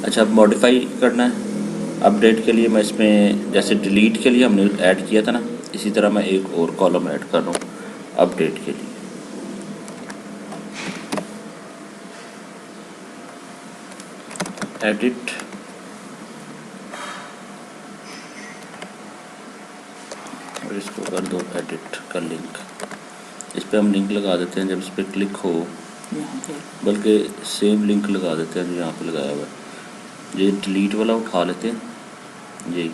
अच्छा, अब मॉडिफाई करना है। अपडेट के लिए मैं इसमें जैसे डिलीट के लिए हमने ऐड किया था ना, इसी तरह मैं एक और कॉलम ऐड कर रहा हूँ अपडेट के लिए। एडिट और इसको कर दो एडिट का लिंक। इस पर हम लिंक लगा देते हैं जब इस पर क्लिक हो, बल्कि सेम लिंक लगा देते हैं जो यहाँ पे लगाया हुआ है। ये डिलीट वाला उठा लेते हैं ये,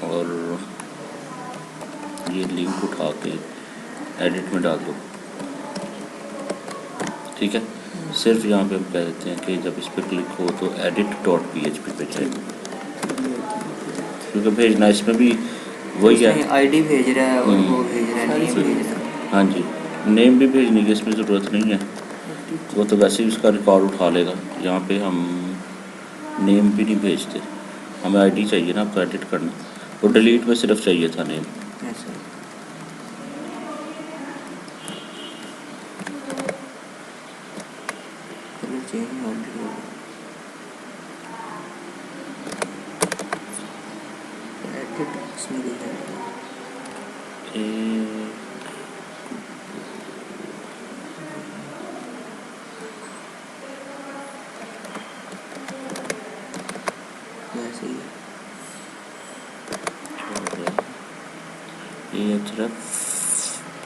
और ये लिंक उठा के एडिट में डाल दो, ठीक है। सिर्फ यहाँ पे हम कह देते हैं कि जब इस पर क्लिक हो तो edit.php पे जाए, क्योंकि भेजना इसमें भी वही है, आईडी भेज रहा है और वो भेज रहा है, नेम भेज रहा है। हाँ जी, नेम भी भेजने की इसमें ज़रूरत नहीं है, वो तो वैसे ही उसका रिकॉर्ड उठा लेगा। यहाँ पे हम नेम भी नहीं भेजते, हमें आईडी चाहिए ना आपको एडिट करना, और डिलीट में सिर्फ चाहिए था नेम।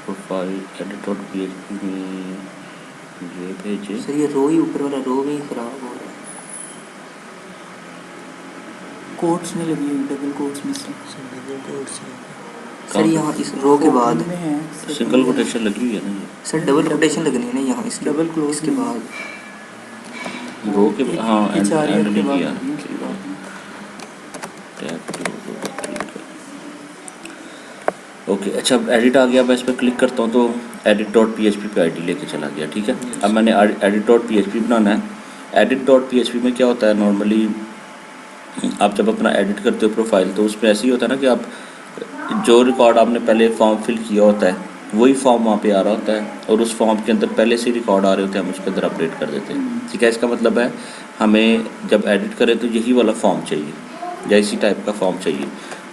प्रोफाइल edit.php में ये भेजे सर, ये रो ही ऊपर वाला रो भी खराब हो रहा है, कोट्स में लगी हुई, डबल कोट्स में से डबल कोट्स सर यहाँ इस रो के बाद में है, सिंगल कोटेशन लगी हुई है ना ये, सर डबल कोटेशन लगनी है ना यहाँ, इसके डबल क्लोज इसके बाद रो के हाँ एंड के नहीं बाद किया। ओके, अच्छा अब एडिट आ गया, मैं इस पर क्लिक करता हूँ तो edit.php पे आईडी लेके चला गया, ठीक है। अब मैंने edit.php बनाना है। edit.php में क्या होता है, नॉर्मली आप जब अपना एडिट करते हो प्रोफाइल तो उसमें ऐसे ही होता है ना कि आप जो रिकॉर्ड आपने पहले फॉर्म फिल किया होता है वही फॉर्म वहाँ पे आ रहा होता है, और उस फॉर्म के अंदर पहले से रिकॉर्ड आ रहे होते हैं, हम उसके अंदर अपडेट कर देते हैं, ठीक है। इसका मतलब है हमें जब एडिट करें तो यही वाला फॉर्म चाहिए या इसी टाइप का फॉर्म चाहिए,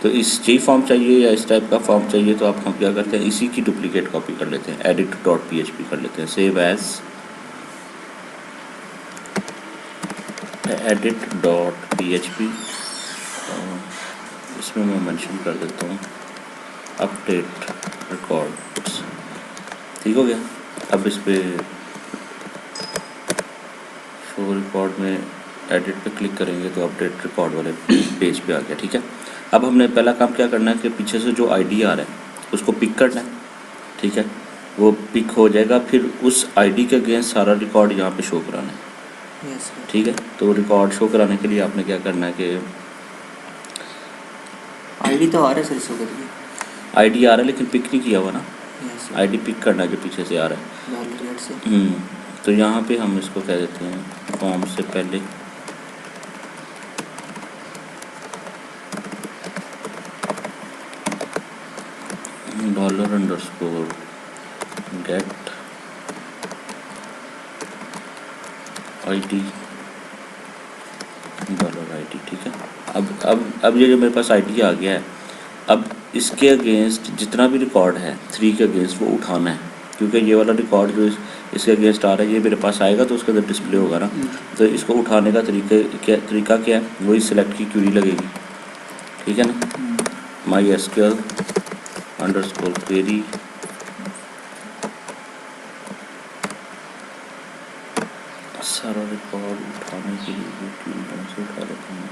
तो इस यही फॉर्म चाहिए या इस टाइप का फॉर्म चाहिए, तो आप हम क्या करते हैं, इसी की डुप्लीकेट कॉपी कर लेते हैं, edit.php कर लेते हैं, सेव एज edit.php। इसमें मैं मेंशन कर देता हूँ अपडेट रिकॉर्ड्स, ठीक हो गया। अब इस पे शो रिकॉर्ड में एडिट पे क्लिक करेंगे तो अपडेट रिकॉर्ड वाले पेज पे आ गया, ठीक है। अब हमने पहला काम क्या करना है कि पीछे से जो आईडी आ रहा है उसको पिक करना है, ठीक है। वो पिक हो जाएगा, फिर उस आईडी के अगेंस्ट सारा रिकॉर्ड यहाँ पे शो कराना है, ठीक है। तो रिकॉर्ड शो कराने के लिए आपने क्या करना है कि आईडी तो आ रहा है सर, इसको करिए, आईडी आ रहा है लेकिन पिक नहीं किया हुआ ना, आईडी पिक करना है जो पीछे से आ रहा है। तो यहाँ पे हम इसको कह देते हैं फॉर्म से पहले $_get ID $ID, ठीक है। अब ये जो मेरे पास आईडी आ गया है, अब इसके अगेंस्ट जितना भी रिकॉर्ड है 3 के अगेंस्ट वो उठाना है, क्योंकि ये वाला रिकॉर्ड जो इसके अगेंस्ट आ रहा है ये मेरे पास आएगा तो उसके अंदर डिस्प्ले होगा ना। तो इसको उठाने का तरीका क्या है, वही सिलेक्ट की क्यूरी लगेगी, ठीक है ना। MySQL _query सारा रिकॉर्ड उठाने के लिए क्यूरी से उठा लेते हैं।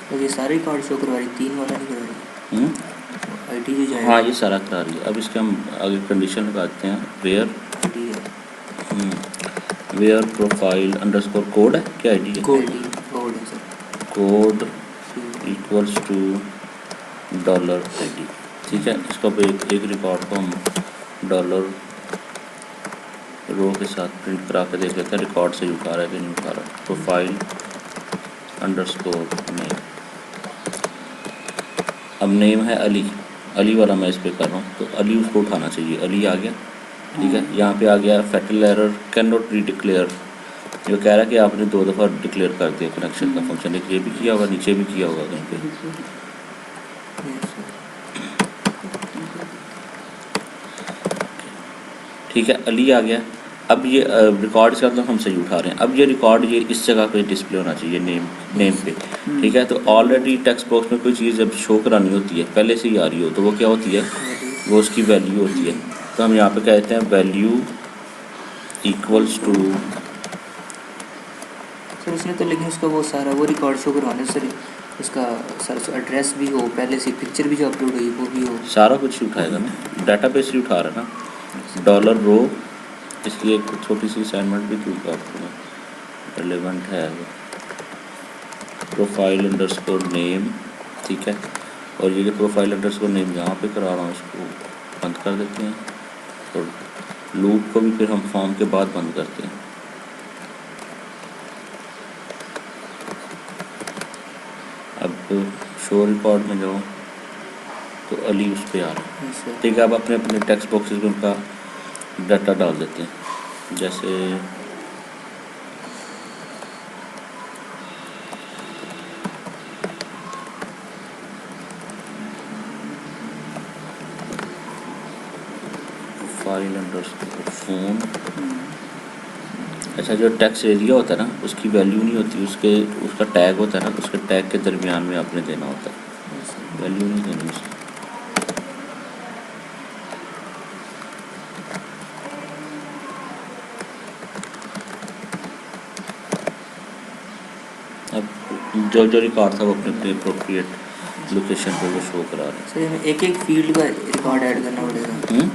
तो ये सारे रिकॉर्ड शो करवा रही, 3 वाला नहीं करवा रही आईडी जो जाएगा। हाँ, ये सारा करा रही है। अब इसके हम आगे कंडीशन लगाते हैं, वेयर प्रोफाइल अंडरस्कोर कोड है, क्या आईडी है, कोड है sir, code equals to $ID, ठीक है। इसको अब एक रिकॉर्ड को हम डॉलर रो के साथ प्रिंट करा के देख लेते हैं रिकॉर्ड से उठा रहा है कि नहीं उठा रहा। प्रोफाइल अंडरस्कोर नेम, अब नेम है अली, अली वाला मैं इस पर कर रहा हूँ तो अली उसको उठाना चाहिए, अली आ गया। ठीक है, यहाँ पे आ गया फैटल एरर कैन नॉट री डिक्लेयर, जो कह रहा है कि आपने 2 दफ़ा डिक्लेयर कर दिया कनेक्शन का फंक्शन, एक ये भी किया होगा, नीचे भी किया होगा कहीं पे। Yes sir. ठीक है, अली आ गया। अब ये रिकॉर्ड इसका मतलब हम सही उठा रहे हैं। अब ये रिकॉर्ड ये इस जगह पे डिस्प्ले होना चाहिए नेम पे। ठीक है, तो ऑलरेडी टेक्स्ट बॉक्स में कोई चीज़ जब शो करानी होती है पहले से ही आ रही हो तो वो क्या होती है, वो उसकी वैल्यू होती है। तो हम यहाँ पे कहते हैं वैल्यू इक्वल्स टू, सर उसने तो लेकिन उसका वो सारा वो रिकॉर्ड शो करवाना है सर, उसका सर एड्रेस भी हो, पहले से पिक्चर भी जो अपलोड हुई वो भी हो। सारा कुछ ही उठाएगा ना, डाटाबेस ही उठा रहा है ना। डॉलर रो, इसकी एक छोटी सी असाइनमेंट भी दूँगा आपको मैं, रिलेवेंट है वो। प्रोफाइल अंडरस्कोर नेम, ठीक है, और ये जो प्रोफाइल अंडरस्कोर नेम यहाँ पे करा रहा हूँ इसको बंद कर देते हैं, और लूप को भी फिर हम फॉर्म के बाद बंद करते हैं। अब शो रिकॉर्ड में जाओ तो अली उस पर आ रहा है। Yes sir. ठीक है, अब अपने अपने टेक्स्ट बॉक्सेस में उनका डाटा डाल देते हैं। जैसे फाइल अंडरस्कोर फ़ोन, अच्छा जो टेक्स्ट एरिया होता है ना उसकी वैल्यू नहीं होती, उसका टैग होता है ना, उसके टैग के दरमियान में आपने देना होता है, यस सर। वैल्यू नहीं देनी उसकी। अब जो रिकॉर्ड था वो अपने अपने अप्रोप्रिएट लोकेशन पे वो शो करा रहे सर हमें एक एक फील्ड का रिकॉर्ड ऐड करना पड़ेगा, हैं।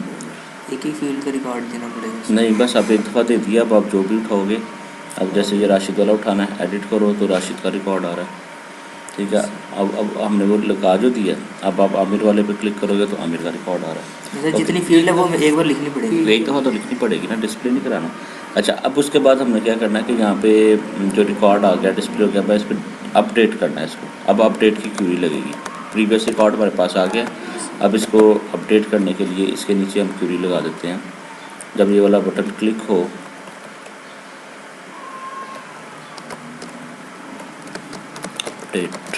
एक एक फील्ड का रिकॉर्ड देना पड़ेगा सर। नहीं, बस अब एक दफ़ा दे दिया, अब आप जो भी उठाओगे, अब जैसे ये राशिद वाला उठाना है, एडिट करो तो राशिद का रिकॉर्ड आ रहा है। ठीक है, अब हमने वो लगा जो दिया, अब आप आमिर वाले पे क्लिक करोगे तो आमिर का रिकॉर्ड आ रहा है। सर जितनी फील्ड है वो हमें एक बार लिखनी पड़ेगी। एक दफ़ा तो लिखनी पड़ेगी ना, डिस्प्ले नहीं कराना। अच्छा, अब उसके बाद हमने क्या करना है कि यहाँ पे जो रिकॉर्ड आ गया डिस्प्ले हो गया, बस इस पर अपडेट करना है इसको। अब अपडेट की क्यूरी लगेगी, प्रीवियस रिकॉर्ड हमारे पास आ गया, अब इसको अपडेट करने के लिए इसके नीचे हम क्यूरी लगा देते हैं। जब ये वाला बटन क्लिक हो, अपडेट,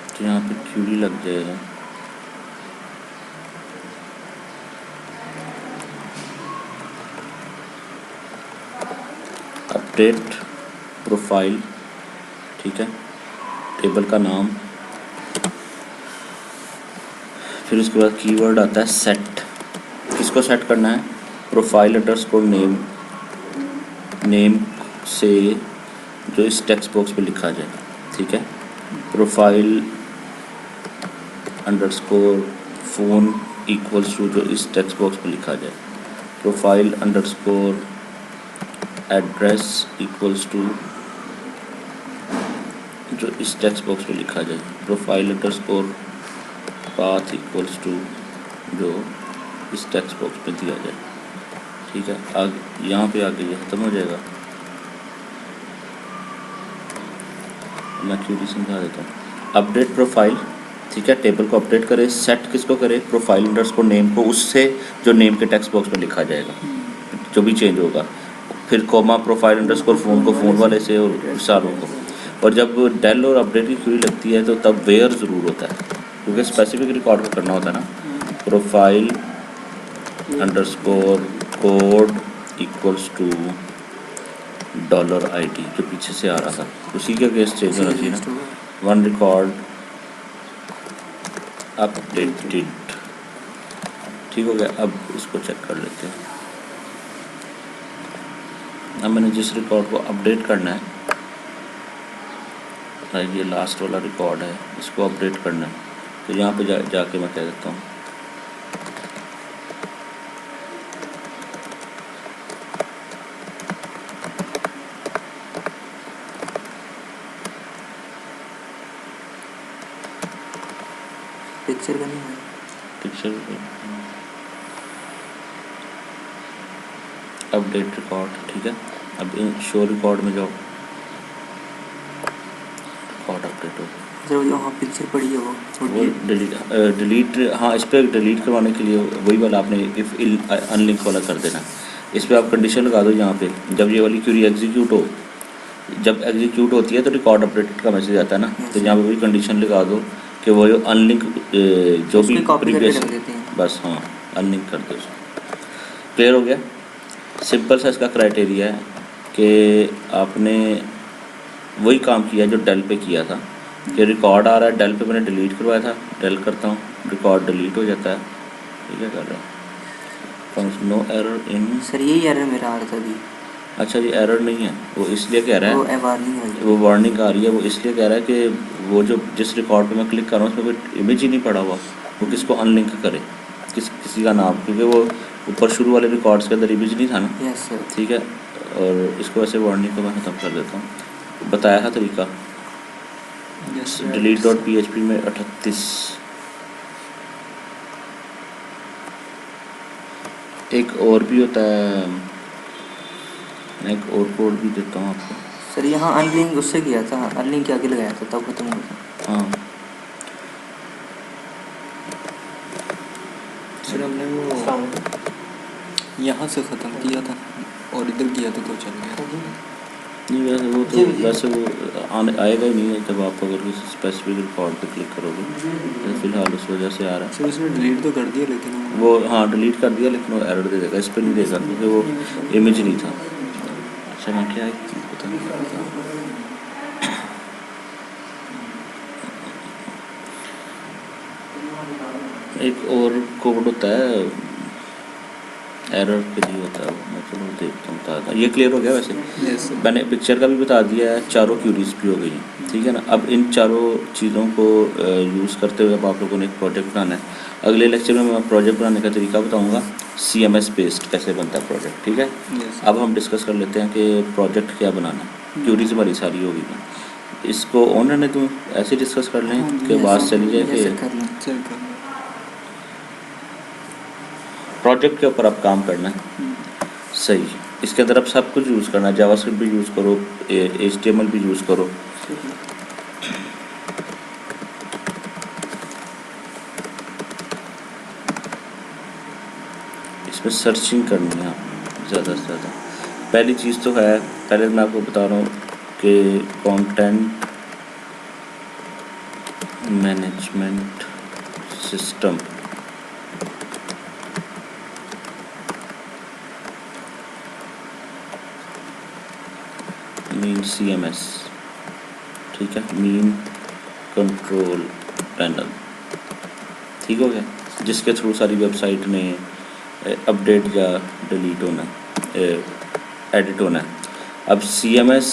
तो यहाँ पे क्यूरी लग जाएगा। अपडेट प्रोफाइल, ठीक है, टेबल का नाम, फिर उसके बाद कीवर्ड आता है सेट। किसको सेट करना है, प्रोफाइल अंडरस्कोर नेम, नेम से जो इस टेक्स्ट बॉक्स पे लिखा जाए। ठीक है, profile underscore phone equals to जो इस टेक्स्ट बॉक्स पे लिखा जाए। Profile underscore address equals to जो इस टेक्स्ट बॉक्स पे लिखा जाए। Profile underscore path equals to जो इस टेक्स्ट बॉक्स पे दिया जाए। ठीक है, आगे यहाँ पे आगे ये ख़त्म हो जाएगा। मैं क्यूरी समझा देता हूँ। अपडेट प्रोफाइल, ठीक है, टेबल को अपडेट करे। सेट किसको करे, प्रोफाइल अंडरस्कोर नेम को, उससे जो नेम के टेक्स्ट बॉक्स में लिखा जाएगा जो भी चेंज होगा। फिर कोमा प्रोफाइल अंडरस्कोर फ़ोन को फ़ोन वाले से और सारों को। और जब डेल और अपडेट की क्यूरी लगती है तो तब वेयर ज़रूर होता है, क्योंकि स्पेसिफिक रिकॉर्ड को करना होता है ना। Profile underscore code equals to $ID जो पीछे से आ रहा था उसी के अगेंस्ट चेंज होना चाहिए ना। वन रिकॉर्ड अपडेटेड, ठीक हो गया। अब इसको चेक कर लेते हैं। अब मैंने जिस रिकॉर्ड को अपडेट करना है, ये लास्ट वाला रिकॉर्ड है, इसको अपडेट करना है, तो यहाँ पे जाके मैं कह देता हूँ पिक्चर का नहीं है। पिक्चर अपडेट रिकॉर्ड, ठीक है। अब शो रिकॉर्ड में जाओ, रिकॉर्ड अपडेट हो गया। सर जो वहाँ पिक्चर पड़ी है वो वो डिलीट, हाँ इस पर डिलीट करवाने के लिए वही वाला आपने इफ़ अनलिंक वाला कर देना। इस पर आप कंडीशन लगा दो यहाँ पे, जब ये वाली क्यूरी एग्जीक्यूट हो, जब एग्जीक्यूट होती है तो रिकॉर्ड अपडेटेड का मैसेज आता है ना, तो यहाँ पे वही कंडीशन लगा दो कि वो जो अनलिंक जो भी उसको कॉपी करके प्रीवियस, रख देते हैं। बस हाँ अनलिंक कर दो उसको। क्लियर हो गया। सिंपल सा इसका क्राइटेरिया है कि आपने वही काम किया जो डेल पे किया था, कि रिकॉर्ड आ रहा है, डेल पे मैंने डिलीट करवाया था, डेल करता हूँ, रिकॉर्ड डिलीट हो जाता है। ठीक है, कर रहा हूँ, नो एरर इन। सर यही एरर मेरा आ रहा था अभी। अच्छा जी, एरर नहीं है, वो इसलिए कह रहा वो है, वार्निंग है। वो वार्निंग आ रही है, वो इसलिए कह रहा है कि वो जो जिस रिकॉर्ड पे मैं क्लिक कर रहा हूँ उसमें कोई इमेज ही नहीं पड़ा हुआ, वो किसको अनलिंक करे, किसी का नाम, क्योंकि वो ऊपर शुरू वाले रिकॉर्ड्स के अंदर इमेज नहीं था ना। Yes sir. ठीक है, और इसको ऐसे वार्निंग को मैं ख़त्म कर देता हूँ। बताया था तरीका delete.php में 38। एक और भी होता है, मैं एक और कोड भी देता हूँ आपको। सर यहाँ अनलिंक उससे किया था, अनलिंक के आगे लगाया था तब खत्म हो गया। हाँ सर हमने वो यहाँ से ख़त्म किया था और इधर किया था तो चल गया। नहीं, वैसे वो आएगा ही नहीं है जब आप अगर किसी स्पेसिफिक रिकॉर्ड पे क्लिक करोगे, तो फिलहाल उस वजह से आ रहा है। सर उसने डिलीट तो कर दिया लेकिन वो हाँ डिलीट कर दिया, लेकिन वो एरर दे देगा, इस पर नहीं देगा क्योंकि वो इमेज नहीं था। अच्छा मैं क्या एक चीज़ पता नहीं कर रहा था, एक और कोड होता है एरर के लिए होता है, मैं चलो देखता हूँ, बता था। ये क्लियर हो गया वैसे। Yes sir. मैंने पिक्चर का भी बता दिया है, चारों क्यूरीज भी हो गई हैं, ठीक है ना। अब इन चारों चीज़ों को यूज़ करते हुए अब आप लोगों ने एक प्रोजेक्ट बनाना है। अगले लेक्चर में मैं प्रोजेक्ट बनाने का तरीका बताऊंगा, CMS बेस्ड कैसे बनता है प्रोजेक्ट, ठीक है। यस अब हम डिस्कस कर लेते हैं कि प्रोजेक्ट क्या बनाना है। क्यूरीज हमारी सारी होगी ना, इसको ऑन रहने दूँ, ऐसे डिस्कस कर लें कि बात चली जाए यस सर कि कर लें। सर कर प्रोजेक्ट के ऊपर अब काम करना है। सही, इसके अंदर अब सब कुछ यूज़ करना है, जावास्क्रिप्ट भी यूज़ करो, HTML भी यूज़ करो। इसमें सर्चिंग करनी है आपको ज़्यादा से ज़्यादा। पहली चीज़ तो है, पहले मैं आपको बता रहा हूँ कि content management system mean CMS, ठीक है, मीन कंट्रोल पैनल, ठीक हो गया, जिसके थ्रू सारी वेबसाइट में अपडेट या डिलीट होना, एडिट होना है। अब CMS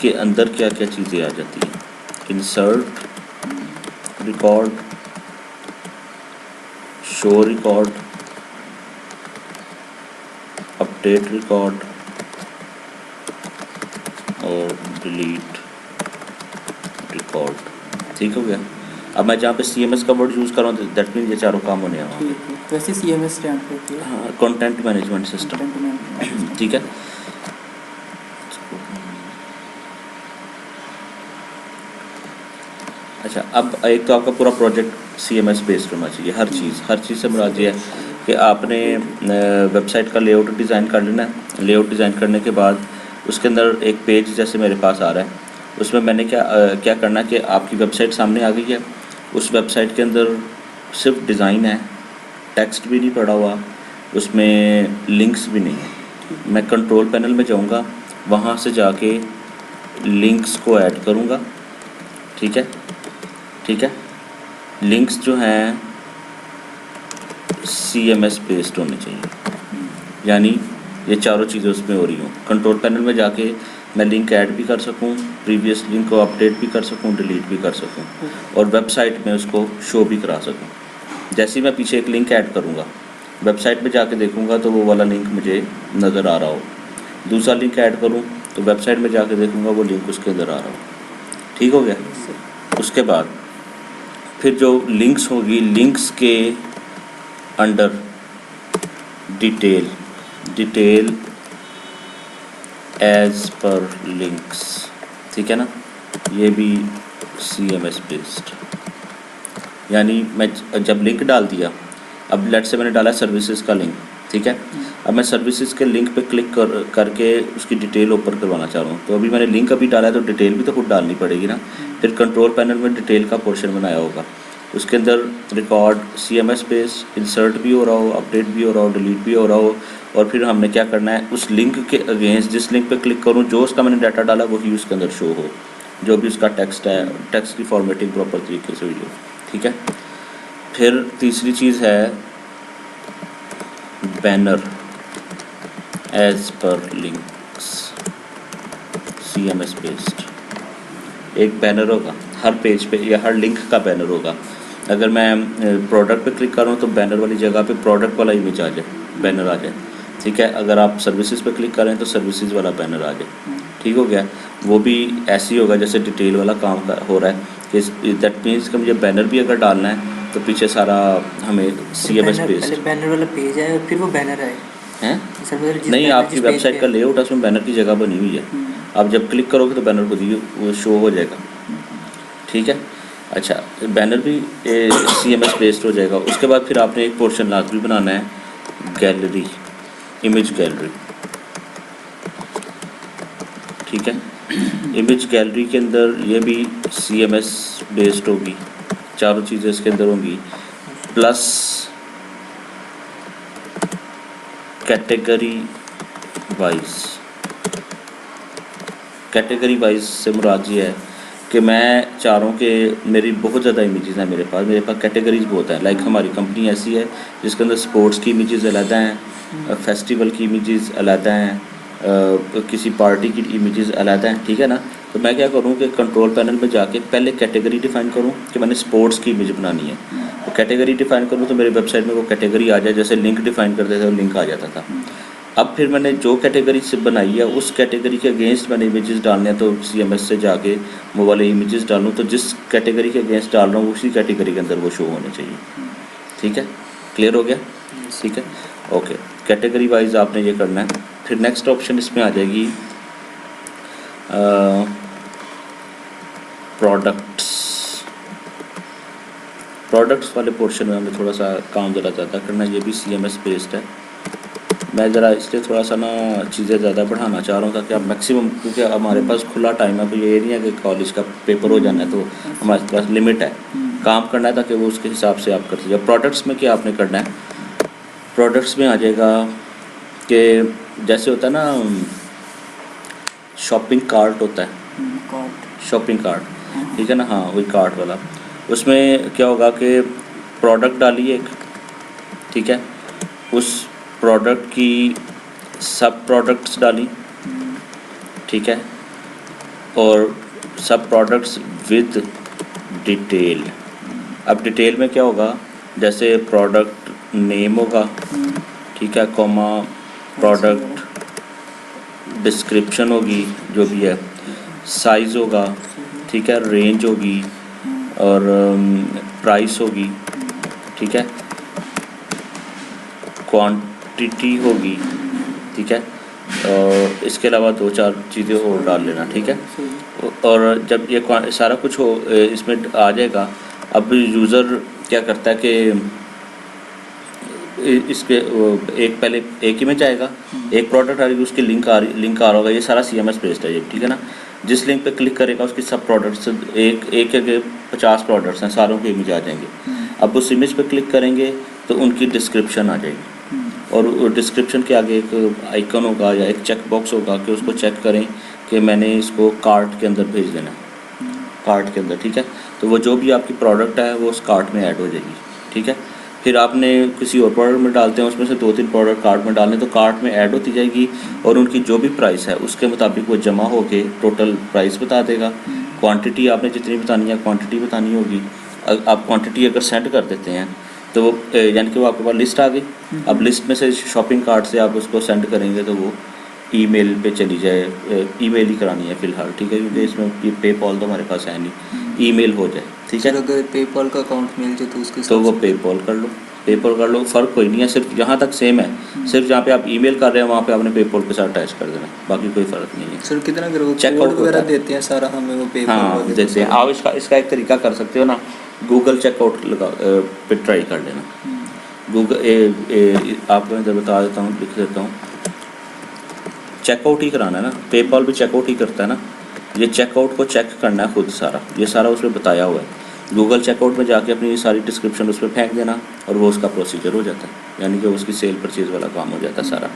के अंदर क्या क्या चीज़ें आ जाती हैं, insert record, show record, update record और डिलीट रिकॉर्ड, ठीक हो गया। अब मैं जहाँ पे CMS का वर्ड यूज़ कर रहा हूँ दैट मीन ये चारों काम होने हैं वहाँ पे। ठीक है। वैसे CMS स्टैंड करती है हाँ, content management system, content management. ठीक है। अच्छा, अब एक तो आपका पूरा प्रोजेक्ट CMS बेस्ड होना चाहिए, हर चीज़ से मुराद ये है कि आपने वेबसाइट का लेआउट डिज़ाइन कर लेना है। लेआउट डिज़ाइन करने के बाद उसके अंदर एक पेज जैसे मेरे पास आ रहा है, उसमें मैंने क्या करना है कि आपकी वेबसाइट सामने आ गई है, उस वेबसाइट के अंदर सिर्फ डिज़ाइन है, टेक्स्ट भी नहीं पड़ा हुआ, उसमें लिंक्स भी नहीं है। मैं कंट्रोल पैनल में जाऊंगा, वहाँ से जाके लिंक्स को ऐड करूँगा, ठीक है, ठीक है। लिंक्स जो हैं CMS बेस्ड होने चाहिए, यानी ये चारों चीज़ें उसमें हो रही हों। कंट्रोल पैनल में जाके मैं लिंक ऐड भी कर सकूं, प्रीवियस लिंक को अपडेट भी कर सकूं, डिलीट भी कर सकूं, और वेबसाइट में उसको शो भी करा सकूं। जैसे ही मैं पीछे एक लिंक ऐड करूंगा, वेबसाइट पे जाके देखूंगा तो वो वाला लिंक मुझे नज़र आ रहा हो, दूसरा लिंक ऐड करूं तो वेबसाइट में जाके देखूंगा वो लिंक उसके अंदर आ रहा हो, ठीक हो गया। उसके बाद फिर जो लिंक्स होगी, लिंक्स के अंडर डिटेल एज पर लिंक्स, ठीक है ना, ये भी CMS बेस्ड। यानी मैं जब लिंक डाल दिया, अब लेट से मैंने डाला सर्विसेज का लिंक, ठीक है, अब मैं सर्विसेज के लिंक पे क्लिक करके उसकी डिटेल ओपन करवाना चाह रहा हूँ, तो अभी मैंने लिंक अभी डाला है तो डिटेल भी तो खुद डालनी पड़ेगी ना। फिर कंट्रोल पैनल में डिटेल का पोर्शन बनाया होगा, उसके अंदर रिकॉर्ड CMS बेस्ड इंसर्ट भी हो रहा हो, अपडेट भी हो रहा हो, डिलीट भी हो रहा हो, और फिर हमने क्या करना है, उस लिंक के अगेंस्ट जिस लिंक पे क्लिक करूँ, जो उसका मैंने डाटा डाला वही उसके अंदर शो हो, जो भी उसका टेक्स्ट है, टेक्स्ट की फॉर्मेटिंग प्रॉपर तरीके से हुई हो, ठीक है। फिर तीसरी चीज़ है बैनर एज पर लिंक्स, CMS बेस्ड। एक बैनर होगा हर पेज पे या हर लिंक का बैनर होगा। अगर मैं प्रोडक्ट पे क्लिक करूँ तो बैनर वाली जगह पे प्रोडक्ट वाला इमेज आ जाए, बैनर आ जाए, ठीक है। अगर आप सर्विसेज पे क्लिक करें तो सर्विसेज वाला बैनर आ जाए, ठीक हो गया। वो भी ऐसे ही होगा जैसे डिटेल वाला काम हो रहा है कि दैट मीन्स कि मुझे बैनर भी अगर डालना है तो पीछे सारा हमें CMS बैनर, बेस्ड पहले बैनर वाला पेज है और फिर वो बैनर है। हैं। सर मतलब जिस नहीं, बैनर आपकी जिस पेज वेबसाइट पे का लेआउट है, उसमें बैनर की जगह बनी हुई है, आप जब क्लिक करोगे तो बैनर खुद ही वो शो हो जाएगा, ठीक है। अच्छा, बैनर भी CMS बेस्ड हो जाएगा। उसके बाद फिर आपने एक पोर्शन लाजमी बनाना है, गैलरी, इमेज गैलरी, ठीक है। इमेज गैलरी के अंदर ये भी CMS बेस्ड होगी, चारों चीज़ें इसके अंदर होंगी, plus category wise. Category wise से मुराद ये है कि मैं चाह रहा हूँ कि मेरी बहुत ज़्यादा इमेजेस हैं मेरे पास कैटेगरीज बहुत हैं। लाइक हमारी कंपनी ऐसी है जिसके अंदर स्पोर्ट्स की इमेजेस अलग हैं, फेस्टिवल की इमेजेस अलग हैं, किसी पार्टी की इमेजेस अलग हैं, ठीक है ना। तो मैं क्या करूँ कि कंट्रोल पैनल में जाके पहले कैटेगरी डिफ़ाइन करूँ कि मैंने स्पोर्ट्स की इमेज बनानी है, तो कैटेगरी डिफ़ाइन करूँ तो मेरी वेबसाइट में वो कैटेगरी आ जाए, जैसे लिंक डिफ़ाइन करते थे वो लिंक आ जाता था। अब फिर मैंने जो कैटेगरी से बनाई है उस कैटेगरी के अगेंस्ट मैंने इमेजेस डालने हैं, तो CMS से जाके वो वाले इमेजेस डालूँ, तो जिस कैटेगरी के अगेंस्ट डाल रहा हूँ उसी कैटेगरी के अंदर वो शो होने चाहिए, ठीक है। क्लियर हो गया, ठीक है, ओके। कैटेगरी वाइज आपने ये करना है। फिर नेक्स्ट ऑप्शन इसमें आ जाएगी प्रोडक्ट्स वाले पोर्शन में हमें थोड़ा सा काम ज़रा ज़्यादा करना है, ये भी CMS बेस्ड है। मैं ज़रा इसलिए थोड़ा सा ना चीज़ें ज़्यादा बढ़ाना चाह रहा हूँ ताकि आप मैक्सिमम, क्योंकि हमारे पास खुला टाइम है, तो ये नहीं है कि कॉलेज का पेपर हो जाना है तो हमारे पास लिमिट है, काम करना है ताकि वो उसके हिसाब से आप कर दीजिए। प्रोडक्ट्स में क्या आपने करना है, प्रोडक्ट्स में आ जाएगा कि जैसे होता है ना शॉपिंग कार्ट होता है, शॉपिंग कार्ट, ठीक है ना, हाँ वही कार्ट वाला। उसमें क्या होगा कि प्रोडक्ट डालिए एक, ठीक है, उस प्रोडक्ट की सब प्रोडक्ट्स डाली, ठीक है, और सब प्रोडक्ट्स विद डिटेल। अब डिटेल में क्या होगा, जैसे प्रोडक्ट नेम होगा, ठीक है, कॉमा प्रोडक्ट डिस्क्रिप्शन होगी जो भी है, साइज़ होगा, ठीक है, रेंज होगी और प्राइस होगी, ठीक है, क्वांटिटी होगी, ठीक है, और इसके अलावा 2-4 चीज़ें और डाल लेना, ठीक है। और जब ये सारा कुछ हो इसमें आ जाएगा, अब यूज़र क्या करता है कि इसके एक पहले एक इमेज आएगा, एक प्रोडक्ट आ रही है, उसकी लिंक आ रहा होगा, ये सारा CMS बेस्ड है ये, ठीक है ना। जिस लिंक पे क्लिक करेगा उसकी सब प्रोडक्ट्स एक 50 प्रोडक्ट्स हैं, सारों की इमेज आ जाएंगे। अब उस इमेज पे क्लिक करेंगे तो उनकी डिस्क्रिप्शन आ जाएगी, और डिस्क्रिप्शन के आगे एक आइकन होगा या एक चेक बॉक्स होगा कि उसको चेक करें कि मैंने इसको कार्ट के अंदर भेज देना है, कार्ट के अंदर, ठीक है। तो वो जो भी आपकी प्रोडक्ट है वो उस कार्ट में ऐड हो जाएगी, ठीक है। फिर आपने किसी और प्रोडक्ट में डालते हैं, उसमें से 2-3 प्रोडक्ट कार्ट में डालें तो कार्ट में ऐड होती जाएगी, और उनकी जो भी प्राइस है उसके मुताबिक वो जमा होके टोटल प्राइस बता देगा। क्वांटिटी आपने जितनी बतानी है क्वांटिटी बतानी होगी। आप क्वांटिटी अगर सेंड कर देते हैं तो यानी कि वो आपके पास लिस्ट आ गई। अब लिस्ट में से शॉपिंग कार्ट से आप उसको सेंड करेंगे तो वो ईमेल पे चली जाए, ईमेल ही करानी है फ़िलहाल, ठीक है, क्योंकि इसमें पेपॉल तो हमारे पास है नहीं, ईमेल हो जाए, ठीक है। सर अगर पेपाल का अकाउंट मिल जाए तो उसके तो वो हिसाब से- पेपॉल कर लो, फ़र्क कोई नहीं है, सिर्फ जहाँ तक सेम है, सिर्फ जहाँ पे आप ईमेल कर रहे हैं वहाँ पे आपने पेपॉल के साथ अटैच कर देना, बाकी कोई फ़र्क नहीं है। सर कितना करो वो Checkout कोड होता वगैरह है। देते हैं सारा हमें वो पेपाल हाँ वाले देते हैं। आप इसका एक तरीका कर सकते हो ना, गूगल चेकआउट पे ट्राई कर लेना। गूगल आपको मैं इधर बता देता हूँ, लिख देता हूँ। चेकआउट ही कराना है ना, पेपॉल भी चेकआउट ही करता है ना, ये चेकआउट को चेक करना है खुद सारा, ये सारा उसमें बताया हुआ है। गूगल चेकआउट में जाके अपनी सारी डिस्क्रिप्शन उस पर फेंक देना और वो उसका प्रोसीजर हो जाता है, यानी कि उसकी सेल परचेज वाला काम हो जाता है सारा।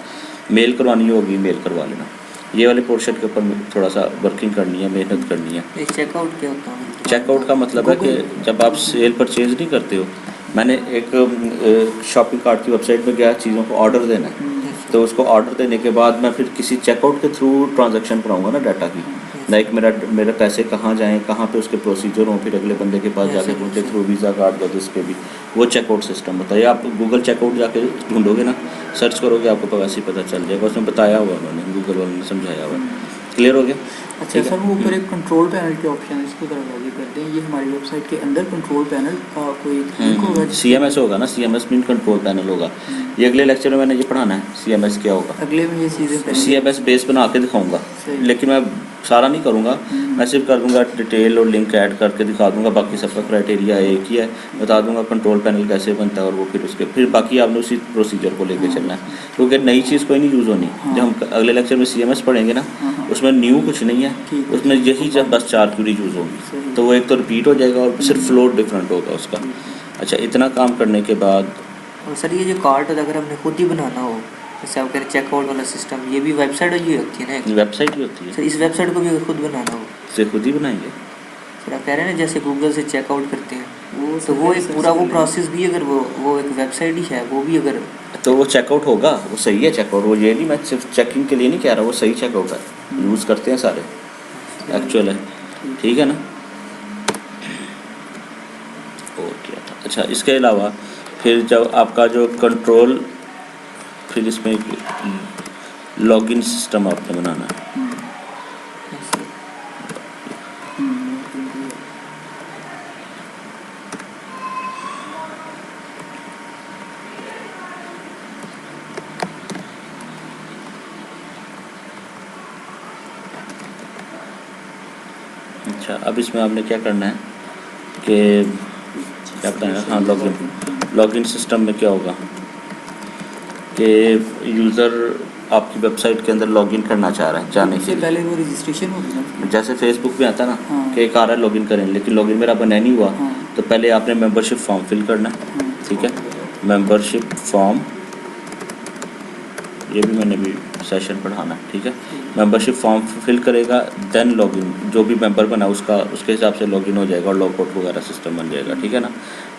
मेल करवानी होगी, मेल करवा लेना। ये वाले पोर्शन के ऊपर थोड़ा सा वर्किंग करनी है, मेहनत करनी है। ये चेकआउट क्या होता है? चेकआउट का मतलब है कि जब आप सेल परचेज नहीं करते हो, मैंने एक शॉपिंग कार्ट की वेबसाइट पे गया, चीज़ों को ऑर्डर देना है, तो उसको ऑर्डर देने के बाद मैं फिर किसी चेकआउट के थ्रू ट्रांजैक्शन कराऊंगा ना डाटा की, लाइक मेरा पैसे कहाँ जाएं, कहाँ पे उसके प्रोसीजर हों, फिर अगले बंदे के पास जाके उनके थ्रू वीज़ा कार्ड या जिस पे भी, वो चेकआउट सिस्टम बताइए। आप गूगल चेकआउट जाके ढूंढोगे ना, सर्च करोगे, आपको वैसे ही पता चल जाएगा, उसमें बताया हुआ उन्होंने, गूगल वालों ने समझाया हुआ है। क्लियर हो गया? अच्छा सर, वो ऊपर एक कंट्रोल पैनल के ऑप्शन है, इसको जरा आगे करते हैं। ये हमारी वेबसाइट के अंदर कंट्रोल पैनल का कोई लिंक होगा? CMS होगा ना, CMS मीन कंट्रोल पैनल होगा। ये अगले लेक्चर में मैंने ये पढ़ाना है, CMS क्या होगा। अगले में ये चीज़ें पहले CMS बेस बना के दिखाऊंगा, सही। लेकिन मैं सारा नहीं करूँगा, मैं सिर्फ कर दूंगा डिटेल और लिंक ऐड करके दिखा दूंगा, बाकी सबका क्राइटेरिया एक ही है, बता दूंगा कंट्रोल पैनल कैसे बनता है, और वो फिर बाकी आपने उसी प्रोसीजर को लेके चलना है, क्योंकि नई चीज़ कोई नहीं यूज़ होनी। जब हम अगले लेक्चर में CMS पढ़ेंगे ना, उसमें न्यू कुछ नहीं है, ठीक है। उसमें यही जब बस 4 क्वेरी यूज़ होगी, सही। तो वो एक तो रिपीट हो जाएगा और सिर्फ फ्लो डिफरेंट होगा उसका। अच्छा, इतना काम करने के बाद और सर ये जो कार्ट अगर हमने खुद ही बनाना हो, जैसे आप कह रहे चेकआउट वाला सिस्टम, ये भी वेबसाइट ही होती है ना एक? वेबसाइट ही होती है, सर इस वेबसाइट को भी अगर खुद बनाना हो, से खुद ही बनाएंगे। सर आप कह रहे हैं ना जैसे गूगल से चेकआउट करते हैं, वो तो वो एक पूरा वो प्रोसेस भी अगर वो एक वेबसाइट ही है, वो भी अगर तो वो चेकआउट होगा, वो सही है चेकआउट, वो ये नहीं, मैं सिर्फ चेकिंग के लिए नहीं कह रहा, वो सही चेकआउट है, यूज़ करते हैं सारे, एक्चुअल है, ठीक है ना। और क्या था, अच्छा इसके अलावा फिर जब आपका जो कंट्रोल, फिर इसमें लॉगिन सिस्टम आपने बनाना है। अच्छा, अब इसमें आपने क्या करना है कि क्या बताएं, हाँ लॉगिन सिस्टम में क्या होगा कि यूज़र आपकी वेबसाइट के अंदर लॉगिन करना चाह रहा है, जाने के इससे लिए, पहले वो रजिस्ट्रेशन होगी ना? जैसे फेसबुक में आता है ना हाँ। कि एक आ रहा है लॉगिन करें, लेकिन लॉगिन मेरा बना नहीं हुआ, हाँ। तो पहले आपने मेंबरशिप फॉर्म फिल करना है, ठीक है। मेंबरशिप फॉर्म, ये भी मैंने भी सेशन पढ़ाना है, ठीक है। मेंबरशिप फॉर्म फिल करेगा, देन लॉगिन, जो भी मेंबर बना उसके हिसाब से लॉगिन हो जाएगा और लॉगआउट वगैरह सिस्टम बन जाएगा, ठीक है ना।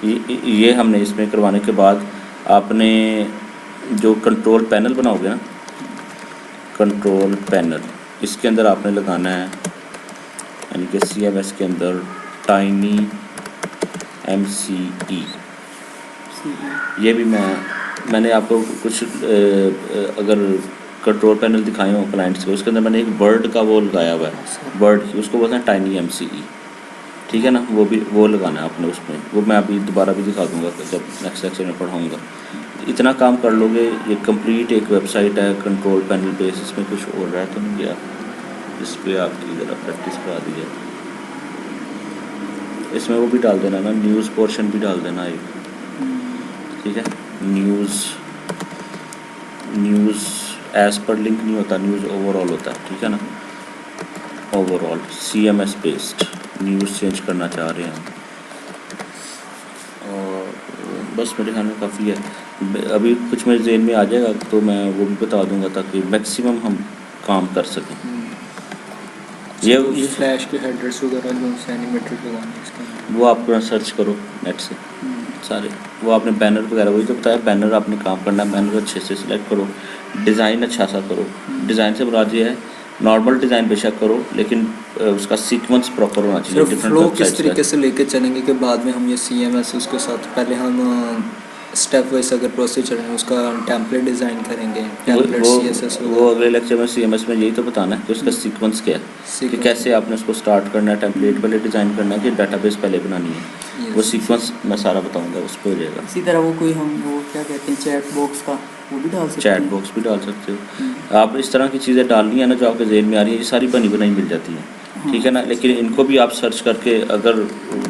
ये हमने इसमें करवाने के बाद आपने जो कंट्रोल पैनल बनाओगे ना, कंट्रोल पैनल, इसके अंदर आपने लगाना है, यानी कि CMS के अंदर टाइनी MCE। ये भी मैंने आपको कुछ अगर कंट्रोल पैनल दिखाए हो क्लाइंट्स को, उसके अंदर मैंने एक बर्ड का वो लगाया हुआ है, बर्ड की, उसको बोलते हैं टाइनी MCE, ठीक है ना। वो लगाना है आपने उसमें, वो मैं अभी दोबारा भी दिखा दूंगा जब नेक्स्ट लेक्चर में पढ़ाऊँगा। इतना काम कर लोगे, ये कंप्लीट एक वेबसाइट है कंट्रोल पैनल बेस। इसमें कुछ और रह तो नहीं गया, इस पर आपकी ज़रा प्रैक्टिस करा दी जाए। इसमें वो भी डाल देना ना, न्यूज़ पोर्शन भी डाल देना एक, ठीक है। न्यूज़ एज पर लिंक नहीं होता, न्यूज़ ओवरऑल होता है, ठीक है ना। Overall CMS based news change करना चाह रहे हैं, और बस मेरे ख्याल में काफ़ी है। अभी कुछ मेरे ज़हन में आ जाएगा तो मैं वो भी बता दूंगा, ताकि मैक्सिमम हम काम कर सकें। ये फ्लैश के हेडर्स वगैरह जो एनिमेटेड लगाने इसके अंदर, वो आप पूरा सर्च करो नेट से सारे, वो आपने बैनर वगैरह, वही तो बताया, बैनर आपने काम करना है, बैनर अच्छे से सिलेक्ट करो, डिज़ाइन अच्छा सा करो। डिज़ाइन से मुराद ये है, नॉर्मल डिज़ाइन बेशक करो, लेकिन उसका सीक्वेंस प्रॉपर होना चाहिए। सिर्फ फ्लो किस तरीके से लेके चलेंगे कि बाद में हम ये CMS उसके साथ, पहले हम स्टेप वाइज अगर प्रोसीजर है उसका टेम्पलेट डिज़ाइन करेंगे, वो टेम्पलेट वो CSS वो अगले लेक्चर में CMS में यही तो बताना है कि उसका सीक्वेंस क्या है, कि Sequence। कैसे आपने उसको स्टार्ट करना है, टेम्पलेट पहले डिज़ाइन करना है कि डाटाबेस पहले बनानी है, Yes। वो सीक्वेंस मैं सारा बताऊंगा, उस पर हो जाएगा। इसी तरह वो कोई हम वो क्या कहते हैं चैट बॉक्स का वो भी डाल सकते चैट हैं। बॉक्स भी डाल सकते हो आप, इस तरह की चीज़ें डालनी है ना जो आपके जेहन में आ रही है, ये सारी बनी बनाई मिल जाती है, ठीक है ना। लेकिन इनको भी आप सर्च करके अगर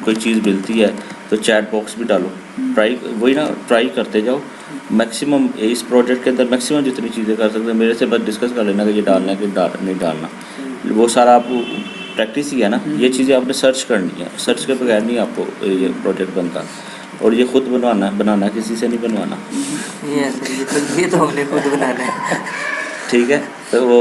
कोई चीज़ मिलती है तो चैट बॉक्स भी डालो, ट्राई वही ना, ट्राई करते जाओ। मैक्सिमम इस प्रोजेक्ट के अंदर मैक्सिमम जितनी चीज़ें कर सकते हैं मेरे से बस डिस्कस कर लेना कि ये डालना है कि नहीं डालना, वो सारा आपको प्रैक्टिस ही है ना। ये चीज़ें आपने सर्च करनी है, सर्च के बगैर नहीं आपको ये प्रोजेक्ट बनता, और ये खुद बनाना है, किसी से नहीं बनवाना, ये तो हमने खुद बनाना है। ठीक है। तो वो